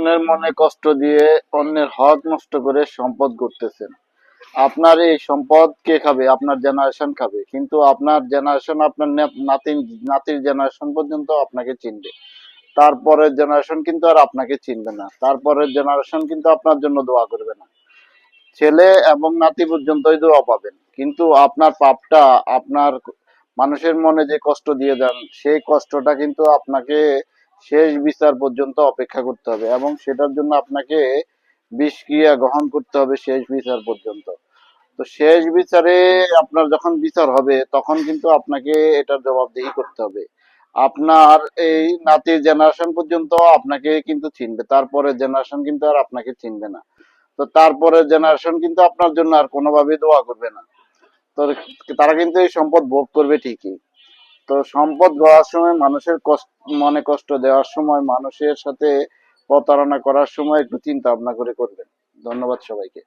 অন্যের মনে কষ্ট দিয়ে অন্যের হক নষ্ট করে সম্পদ করতেছেন। আপনার এই সম্পদ কে খাবে? আপনার জেনারেশন খাবে, কিন্তু আপনার জেনারেশন, আপনার নাতি নাতির জেনারেশন পর্যন্ত আপনাকে চিনবে। তারপরের জেনারেশন কিন্তু আর আপনাকে চিনবে না, তারপরের জেনারেশন কিন্তু আপনার জন্য দোয়া করবে না। ছেলে এবং নাতি পর্যন্তই দোয়া পাবেন, কিন্তু আপনার পাপটা, আপনার মানুষের মনে যে কষ্ট দিয়ে যান, সেই কষ্টটা কিন্তু আপনাকে শেষ বিচার পর্যন্ত অপেক্ষা করতে হবে, এবং সেটার জন্য আপনাকে বিষক্রিয়া গ্রহণ করতে হবে শেষ বিচার পর্যন্ত। তো শেষ বিচারে আপনার যখন বিচার হবে, তখন কিন্তু আপনাকে এটার জবাবদিহি করতে হবে। আপনার এই নাতির জেনারেশন পর্যন্ত আপনাকে কিন্তু চিনবে, তারপরে জেনারেশন কিন্তু আর আপনাকে চিনবে না। তো তারপরের জেনারেশন কিন্তু আপনার জন্য আর কোনোভাবেই দোয়া করবে না। তো তারা কিন্তু এই সম্পদ ভোগ করবে ঠিকই। তো সম্পদ গড়ার সময়, মানুষের কষ্ট, মনে কষ্ট দেওয়ার সময়, মানুষের সাথে প্রতারণা করার সময় একটু চিন্তা ভাবনা করে করবেন। ধন্যবাদ সবাইকে।